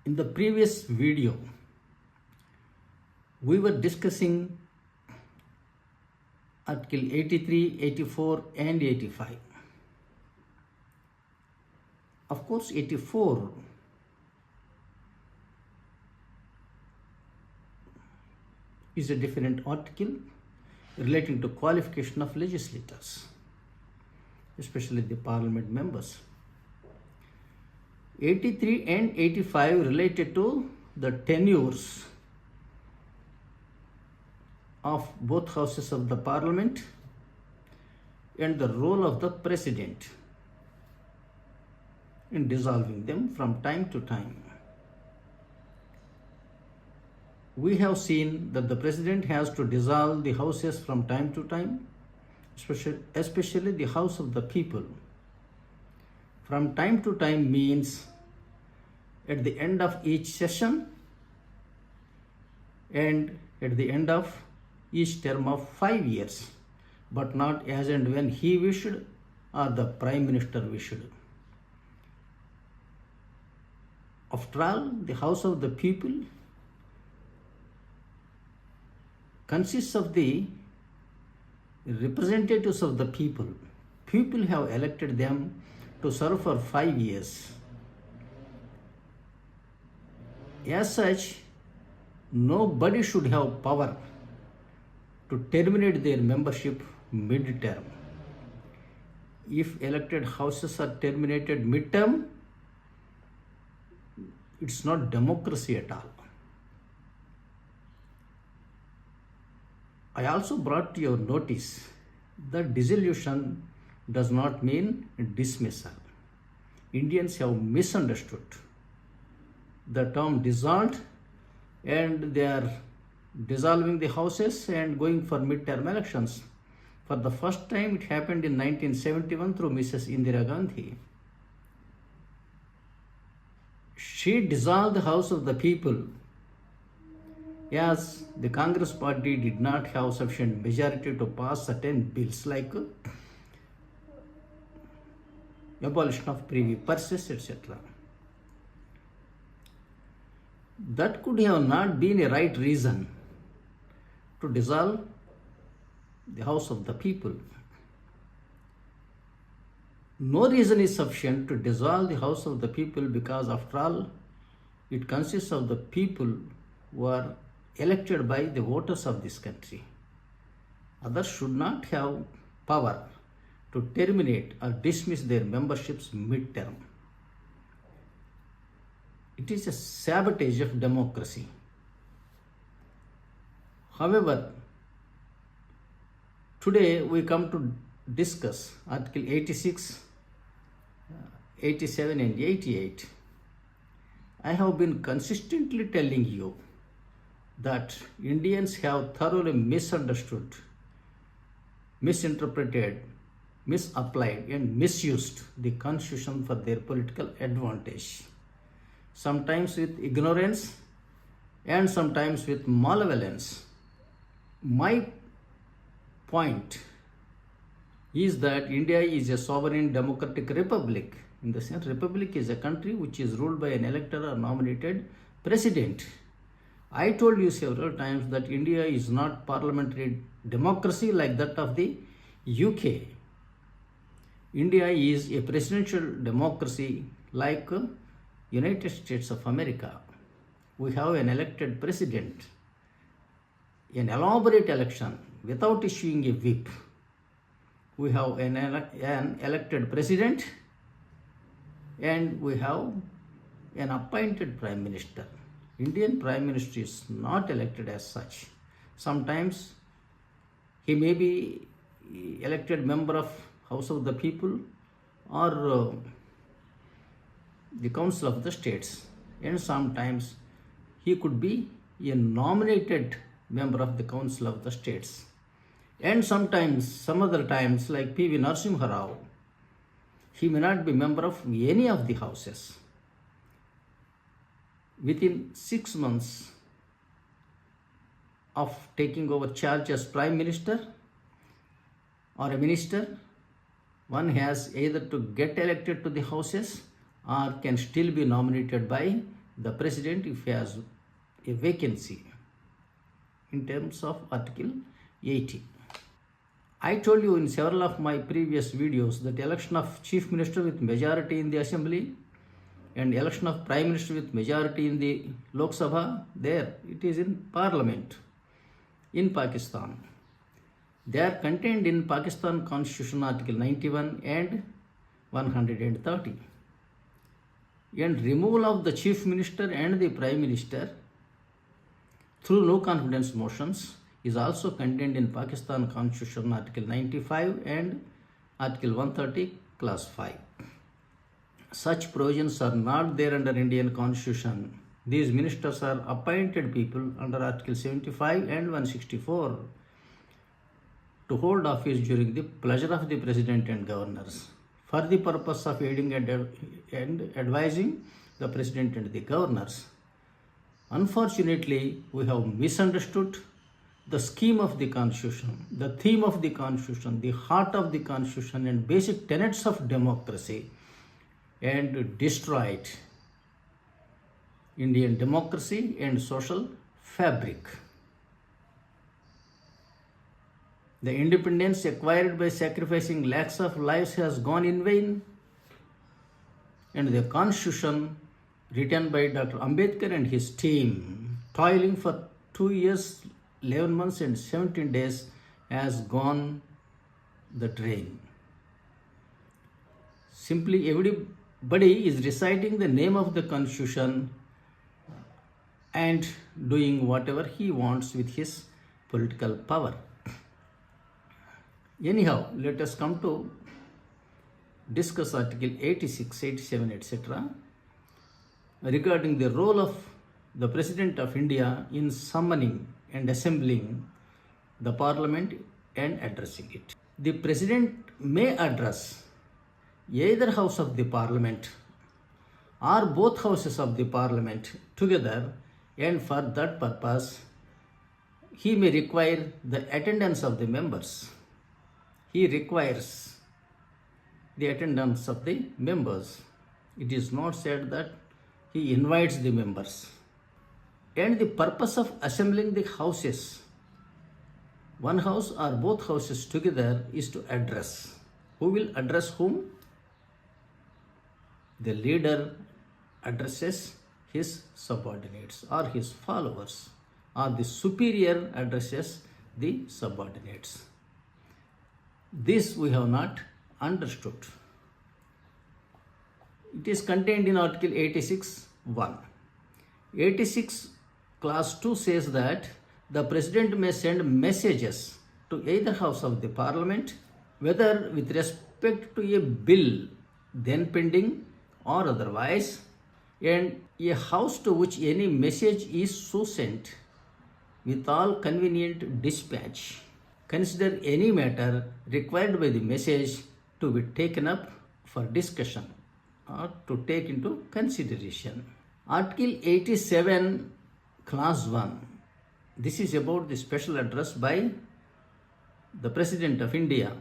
In the previous video, we were discussing Article 83, 84 and 85. Of course, 84 is a different article relating to qualification of legislators, especially the parliament members. 83 and 85 related to the tenures of both houses of the parliament and the role of the president in dissolving them from time to time. We have seen that the president has to dissolve the houses from time to time, especially the House of the People. From time to time means at the end of each session and at the end of each term of 5 years, but not as and when he wished or the Prime Minister wished. After all, the House of the People consists of the representatives of the people. People have elected them to serve for 5 years. As such, nobody should have power to terminate their membership mid-term. If elected houses are terminated mid-term, it's not democracy at all. I also brought to your notice that dissolution does not mean dismissal. Indians have misunderstood the term dissolved, and they are dissolving the houses and going for mid-term elections. For the first time, it happened in 1971 through Mrs. Indira Gandhi. She dissolved the House of the People as the Congress party did not have sufficient majority to pass certain bills like abolition of privy purses, etc. That could have not been a right reason to dissolve the House of the People. No reason is sufficient to dissolve the House of the People because, after all, it consists of the people who are elected by the voters of this country. Others should not have power to terminate or dismiss their memberships mid-term. It is a sabotage of democracy. However, today we come to discuss Article 86, 87 and 88. I have been consistently telling you that Indians have thoroughly misunderstood, misinterpreted, misapplied and misused the constitution for their political advantage, sometimes with ignorance and sometimes with malevolence. My point is that India is a sovereign democratic republic. In the sense, republic is a country which is ruled by an elected or nominated president. I told you several times that India is not parliamentary democracy like that of the UK. India is a presidential democracy like United States of America. We have an elected president, an elaborate election without issuing a whip. We have an elected president and we have an appointed prime minister. Indian prime minister is not elected as such. Sometimes he may be elected member of House of the People or the Council of the States, and sometimes he could be a nominated member of the Council of the States, and sometimes, some other times, like P.V. Narasimha Rao, he may not be member of any of the houses. Within 6 months of taking over charge as Prime Minister or a minister, one has either to get elected to the houses or can still be nominated by the president if he has a vacancy in terms of Article 80. I told you in several of my previous videos that election of chief minister with majority in the assembly and election of prime minister with majority in the Lok Sabha, there it is in parliament in Pakistan. They are contained in Pakistan Constitution Article 91 and 130. And removal of the chief minister and the prime minister through no confidence motions is also contained in Pakistan Constitution Article 95 and Article 130 Clause 5. Such provisions are not there under Indian Constitution. These ministers are appointed people under Article 75 and 164 to hold office during the pleasure of the President and governors for the purpose of aiding and advising the President and the governors. Unfortunately, we have misunderstood the scheme of the Constitution, the theme of the Constitution, the heart of the Constitution and basic tenets of democracy, and destroyed Indian democracy and social fabric. The independence acquired by sacrificing lakhs of lives has gone in vain, and the Constitution written by Dr. Ambedkar and his team, toiling for 2 years, 11 months and 17 days, has gone the drain. Simply everybody is reciting the name of the Constitution and doing whatever he wants with his political power. Anyhow, let us come to discuss Article 86, 87, etc. regarding the role of the President of India in summoning and assembling the Parliament and addressing it. The President may address either House of the Parliament or both Houses of the Parliament together, and for that purpose he may require the attendance of the members. He requires the attendance of the members. It is not said that he invites the members. And the purpose of assembling the houses, one house or both houses together, is to address. Who will address whom? The leader addresses his subordinates or his followers, or the superior addresses the subordinates. This we have not understood. It is contained in Article 86(1). 86 Clause 2 says that the President may send messages to either House of the Parliament, whether with respect to a bill then pending or otherwise, and a house to which any message is so sent with all convenient dispatch consider any matter required by the message to be taken up for discussion or to take into consideration. Article 87 Clause 1. This is about the special address by the President of India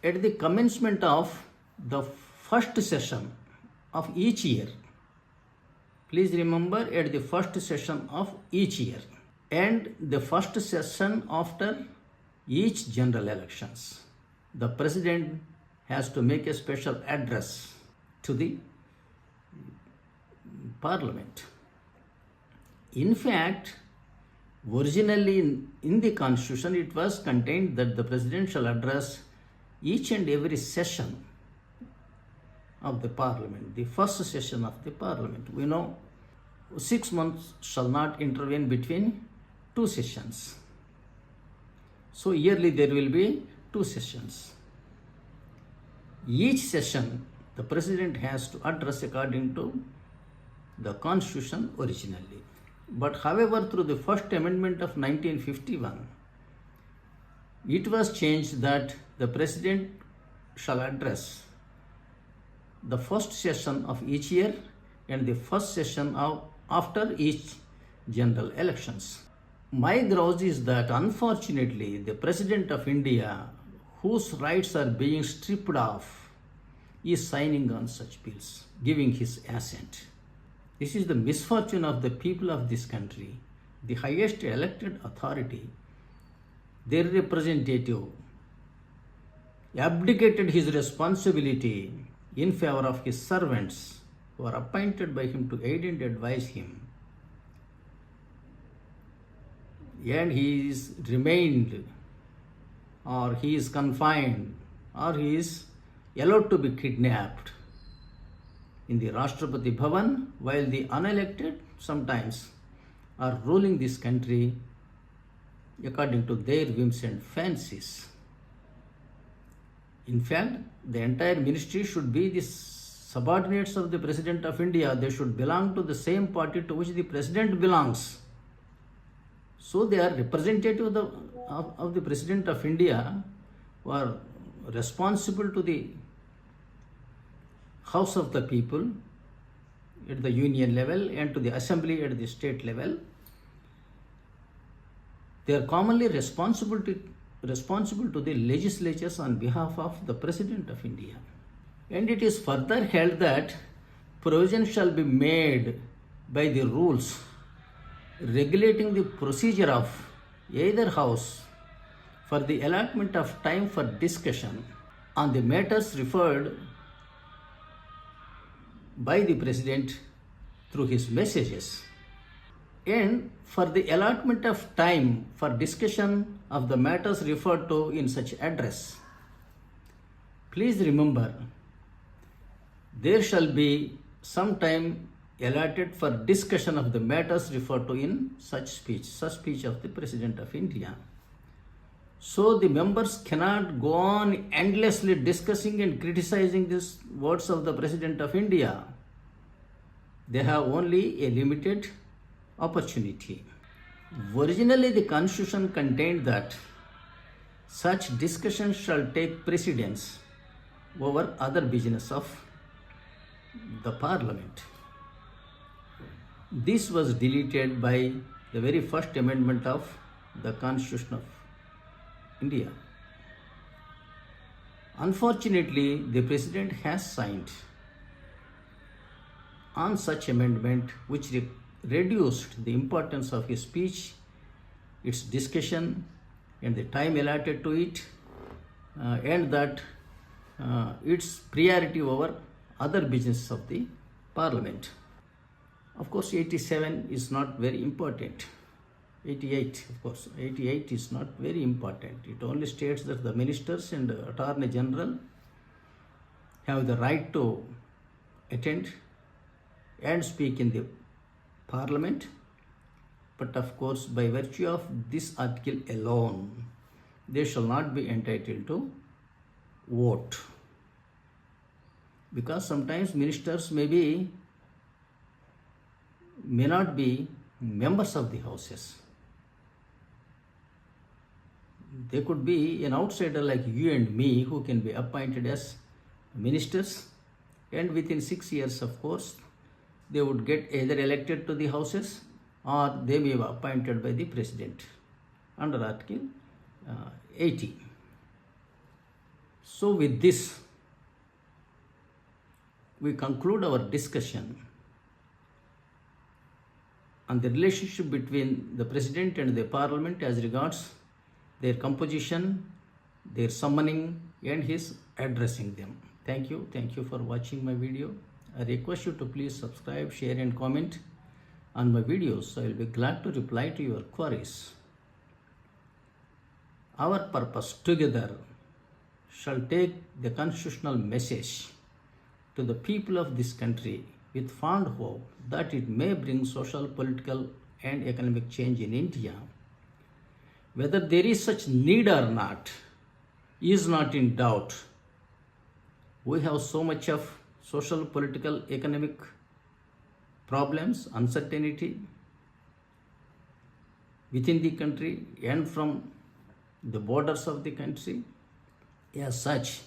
at the commencement of the first session of each year. Please remember, at the first session of each year and the first session after each general elections, the President has to make a special address to the Parliament. In fact, originally in the Constitution it was contained that the President shall address each and every session of the Parliament, the first session of the Parliament. We know 6 months shall not intervene between 2 sessions. So yearly there will be 2 sessions. Each session the President has to address according to the Constitution originally. But however, through the first amendment of 1951, it was changed that the President shall address the first session of each year and the first session of after each general elections. My grouse is that unfortunately the President of India, whose rights are being stripped off, is signing on such bills, giving his assent. This is the misfortune of the people of this country. The highest elected authority, their representative, abdicated his responsibility in favor of his servants who are appointed by him to aid and advise him. And he is remained, or he is confined, or he is allowed to be kidnapped in the Rashtrapati Bhavan, while the unelected sometimes are ruling this country according to their whims and fancies. In fact, the entire ministry should be the subordinates of the President of India. They should belong to the same party to which the President belongs. So they are representative of the President of India, who are responsible to the House of the People at the union level and to the Assembly at the state level. They are commonly responsible to the legislatures on behalf of the President of India. And it is further held that provision shall be made by the rules regulating the procedure of either house for the allotment of time for discussion on the matters referred by the President through his messages, and for the allotment of time for discussion of the matters referred to in such address. Please remember, there shall be some time allotted for discussion of the matters referred to in such speech of the President of India. So the members cannot go on endlessly discussing and criticizing these words of the President of India. They have only a limited opportunity. Originally, the Constitution contained that such discussions shall take precedence over other business of the Parliament. This was deleted by the very first amendment of the Constitution of India. Unfortunately, the President has signed on such amendment which reduced the importance of his speech, its discussion, and the time allotted to it, and that its priority over other business of the Parliament. Of course, 87 is not very important. 88, of course, 88 is not very important. It only states that the ministers and the Attorney General have the right to attend and speak in the Parliament. But of course, by virtue of this article alone, they shall not be entitled to vote. Because sometimes ministers may not be members of the houses. They could be an outsider like you and me who can be appointed as ministers, and within 6 years, of course, they would get either elected to the houses or they may be appointed by the President under Article 80. So with this, we conclude our discussion on the relationship between the President and the Parliament as regards their composition, their summoning, and his addressing them. Thank you for watching my video. I request you to please subscribe, share and comment on my videos. I will be glad to reply to your queries. Our purpose together shall take the constitutional message to the people of this country with fond hope that it may bring social, political and economic change in India. Whether there is such need or not is not in doubt. We have so much of social, political, economic problems, uncertainty within the country and from the borders of the country. As such,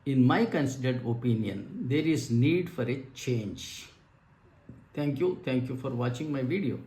in my considered opinion, there is need for a change. Thank you for watching my video.